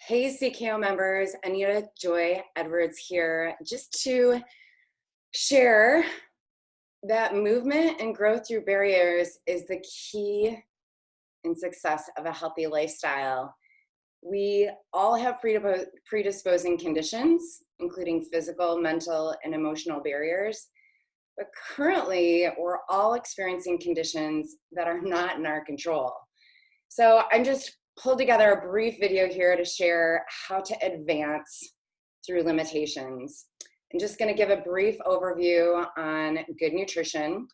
Hey, CKO members, Anita Joy Edwards here, just to share that movement and growth through barriers is the key in success of a healthy lifestyle. We all have predisposing conditions, including physical, mental, and emotional barriers. But currently, we're all experiencing conditions that are not in our control. So I'm just pulled together a brief video here to share how to advance through limitations. I'm just going to give a brief overview on good nutrition,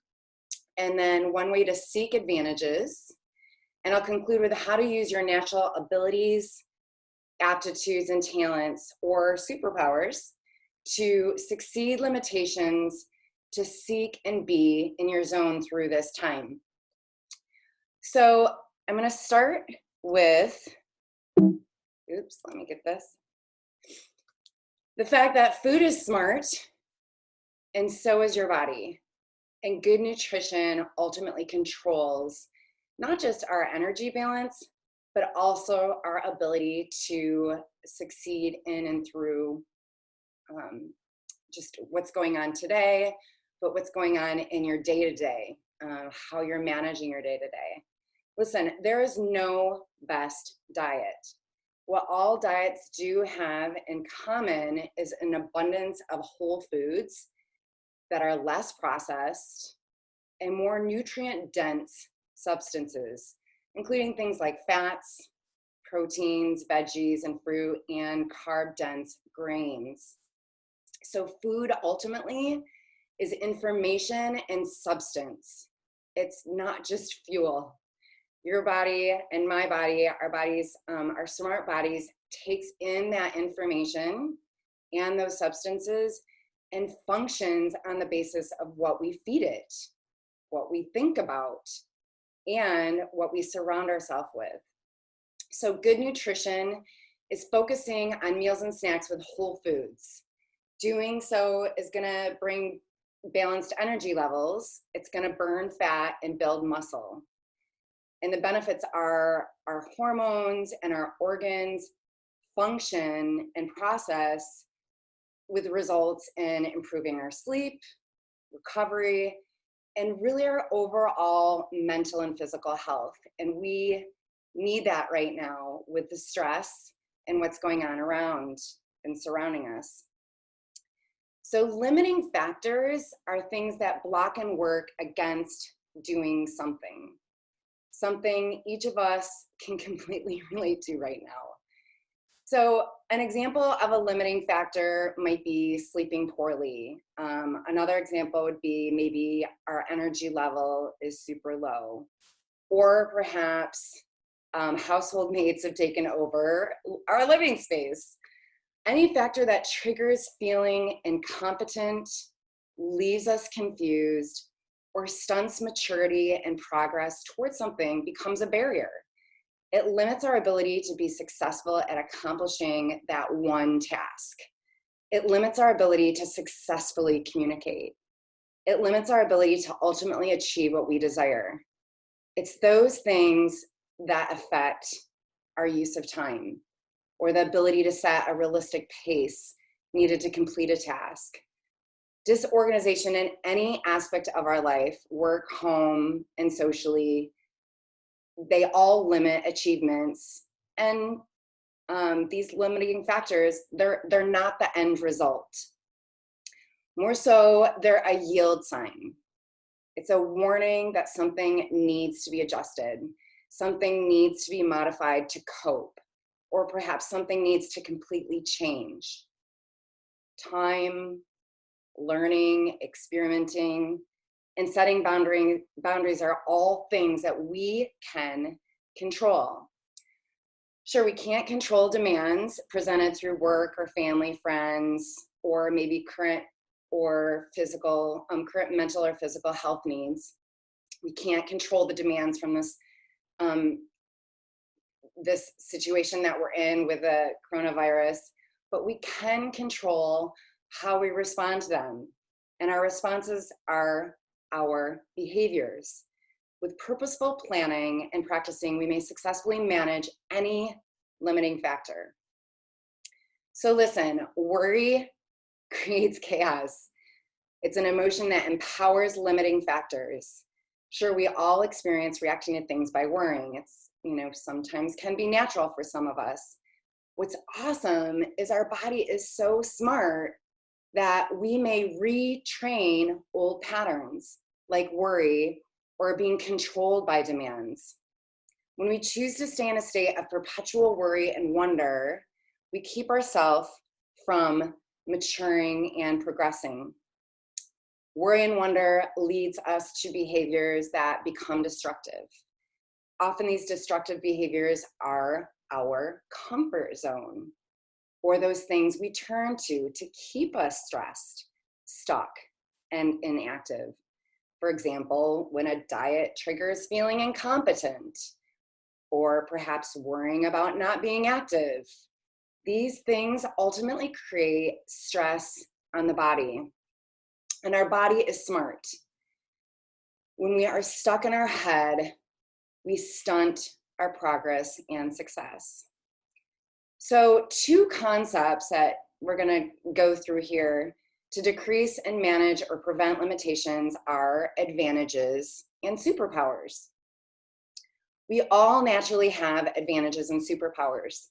and then one way to seek advantages. And I'll conclude with how to use your natural abilities, aptitudes, and talents, or superpowers, to succeed limitations, to seek and be in your zone through this time. So I'm going to start with, let me get this. The fact that food is smart, and so is your body. And good nutrition ultimately controls not just our energy balance, but also our ability to succeed in and through just what's going on today, but what's going on in your day-to-day, how you're managing your day-to-day. Listen, there is no best diet. What all diets do have in common is an abundance of whole foods that are less processed and more nutrient-dense substances, including things like fats, proteins, veggies, and fruit, and carb-dense grains. So food ultimately is information and substance. It's not just fuel. Your body and my body, our bodies, our smart bodies, takes in that information and those substances and functions on the basis of what we feed it, what we think about, and what we surround ourselves with. So good nutrition is focusing on meals and snacks with whole foods. Doing so is going to bring balanced energy levels. It's going to burn fat and build muscle. And the benefits are our hormones and our organs function and process with results in improving our sleep, recovery, and really our overall mental and physical health. And we need that right now with the stress and what's going on around and surrounding us. So limiting factors are things that block and work against doing something each of us can completely relate to right now. So an example of a limiting factor might be sleeping poorly. Another example would be maybe our energy level is super low, or perhaps household mates have taken over our living space. Any factor that triggers feeling incompetent, leaves us confused, or stunts maturity and progress towards something becomes a barrier. It limits our ability to be successful at accomplishing that one task. It limits our ability to successfully communicate. It limits our ability to ultimately achieve what we desire. It's those things that affect our use of time, or the ability to set a realistic pace needed to complete a task. Disorganization in any aspect of our life, work, home, and socially, they all limit achievements. And these limiting factors, they're not the end result. More so, they're a yield sign. It's a warning that something needs to be adjusted, something needs to be modified to cope, or perhaps something needs to completely change. Time, learning, experimenting, and setting boundaries are all things that we can control. Sure, we can't control demands presented through work or family, friends, or maybe current mental or physical health needs. We can't control the demands from this situation that we're in with the coronavirus, but we can control how we respond to them. And our responses are our behaviors. With purposeful planning and practicing, we may successfully manage any limiting factor. So listen, worry creates chaos. It's an emotion that empowers limiting factors. Sure, we all experience reacting to things by worrying. It's, sometimes can be natural for some of us. What's awesome is our body is so smart that we may retrain old patterns like worry or being controlled by demands. When we choose to stay in a state of perpetual worry and wonder, we keep ourselves from maturing and progressing. Worry and wonder leads us to behaviors that become destructive. Often these destructive behaviors are our comfort zone, or those things we turn to keep us stressed, stuck, and inactive. For example, when a diet triggers feeling incompetent, or perhaps worrying about not being active. These things ultimately create stress on the body. And our body is smart. When we are stuck in our head, we stunt our progress and success. So 2 concepts that we're going to go through here to decrease and manage or prevent limitations are advantages and superpowers. We all naturally have advantages and superpowers.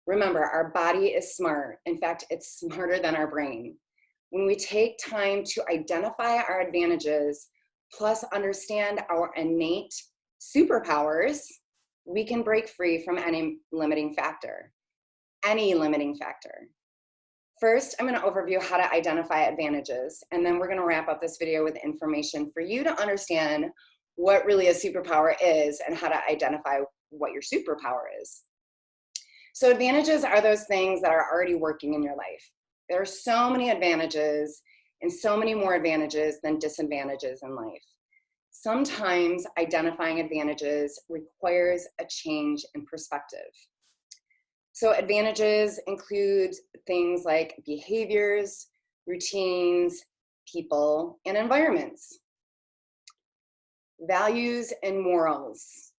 Remember, our body is smart. In fact, it's smarter than our brain. When we take time to identify our advantages, plus understand our innate superpowers, we can break free from any limiting factor. First, I'm going to overview how to identify advantages, and then we're going to wrap up this video with information for you to understand what really a superpower is and how to identify what your superpower is. So advantages are those things that are already working in your life. There are so many advantages and so many more advantages than disadvantages in life. Sometimes identifying advantages requires a change in perspective. So advantages include things like behaviors, routines, people, and environments. Values and morals.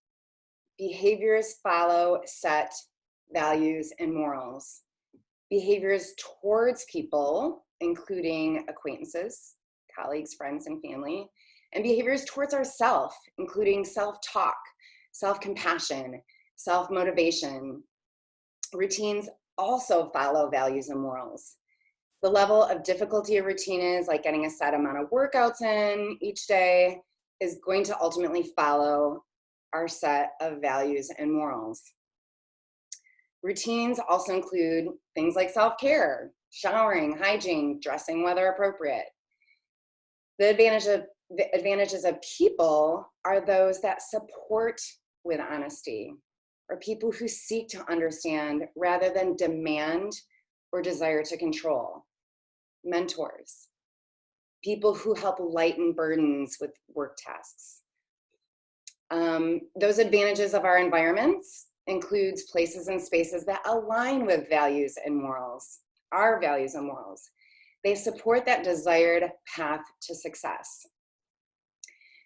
Behaviors follow set values and morals. Behaviors towards people, including acquaintances, colleagues, friends, and family, and behaviors towards ourselves, including self-talk, self-compassion, self-motivation. Routines also follow values and morals. The level of difficulty of routine is like getting a set amount of workouts in each day is going to ultimately follow our set of values and morals. Routines also include things like self-care, showering, hygiene, dressing weather appropriate. The advantages of people are those that support with honesty, or people who seek to understand rather than demand or desire to control. Mentors, people who help lighten burdens with work tasks. Those advantages of our environments includes places and spaces that align with values and morals, our values and morals. They support that desired path to success.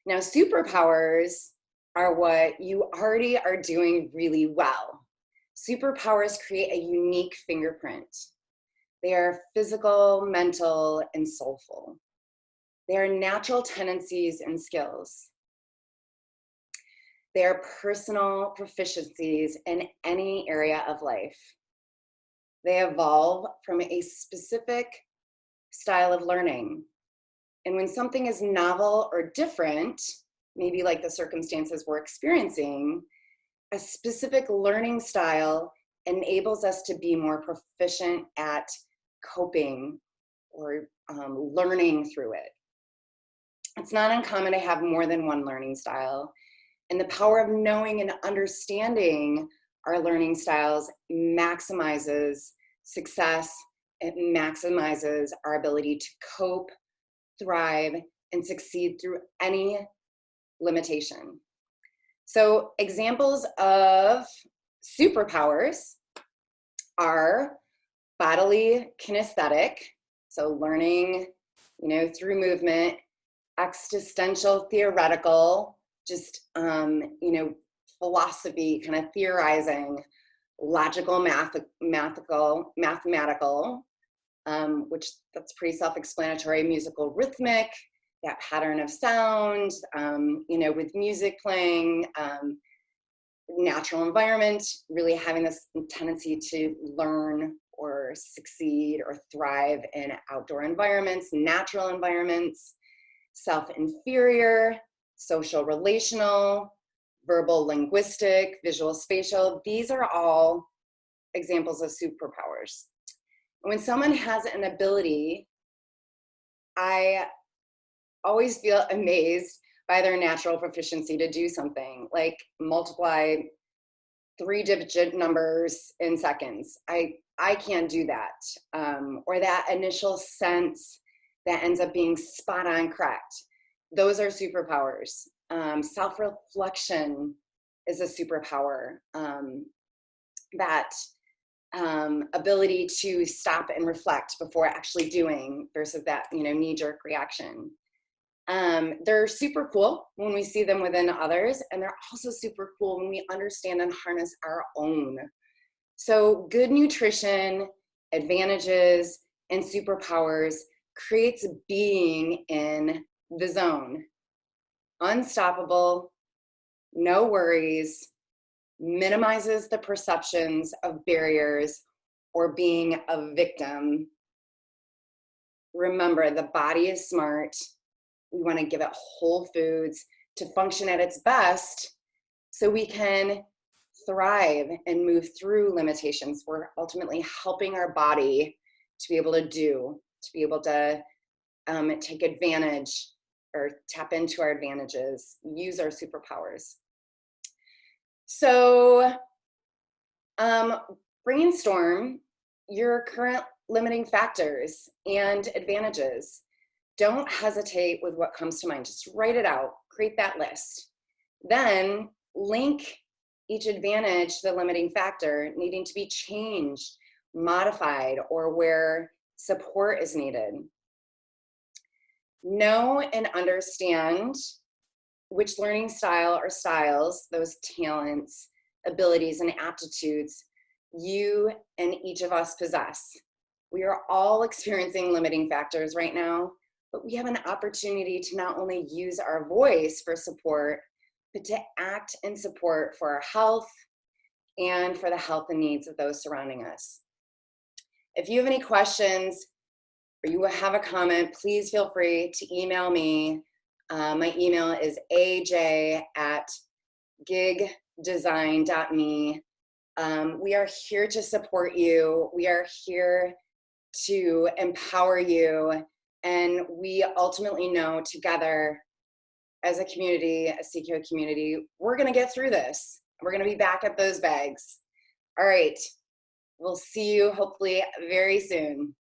Now, superpowers are what you already are doing really well. Superpowers create a unique fingerprint. They are physical, mental, and soulful. They are natural tendencies and skills. They are personal proficiencies in any area of life. They evolve from a specific style of learning. And when something is novel or different, maybe like the circumstances we're experiencing, a specific learning style enables us to be more proficient at coping or learning through it. It's not uncommon to have more than one learning style. And the power of knowing and understanding our learning styles maximizes success. It maximizes our ability to cope, thrive, and succeed through any limitation. So examples of superpowers are bodily kinesthetic, so learning, through movement, existential theoretical, just, philosophy, kind of theorizing, logical, mathematical, which that's pretty self-explanatory, musical, rhythmic, that pattern of sound, with music playing, natural environment, really having this tendency to learn or succeed or thrive in outdoor environments, natural environments, self-inferior, social relational, verbal linguistic, visual spatial. These are all examples of superpowers. When someone has an ability, I always feel amazed by their natural proficiency to do something like multiply 3-digit numbers in seconds. I can't do that. Or that initial sense that ends up being spot on correct. Those are superpowers. Self-reflection is a superpower. That ability to stop and reflect before actually doing versus that, knee-jerk reaction. They're super cool when we see them within others, and they're also super cool when we understand and harness our own. So good nutrition, advantages, and superpowers creates being in the zone. Unstoppable, no worries, minimizes the perceptions of barriers or being a victim. Remember, the body is smart. We want to give it whole foods to function at its best so we can thrive and move through limitations. We're ultimately helping our body to be able to take advantage or tap into our advantages, use our superpowers. So brainstorm your current limiting factors and advantages. Don't hesitate with what comes to mind. Just write it out, create that list. Then link each advantage to the limiting factor needing to be changed, modified, or where support is needed. Know and understand which learning style or styles, those talents, abilities, and aptitudes you and each of us possess. We are all experiencing limiting factors right now, but we have an opportunity to not only use our voice for support, but to act in support for our health and for the health and needs of those surrounding us. If you have any questions or you have a comment, please feel free to email me. My email is aj@gigdesign.me. We are here to support you. We are here to empower you. And we ultimately know together as a community, a CKO community, we're going to get through this. We're going to be back at those bags. All right. We'll see you hopefully very soon.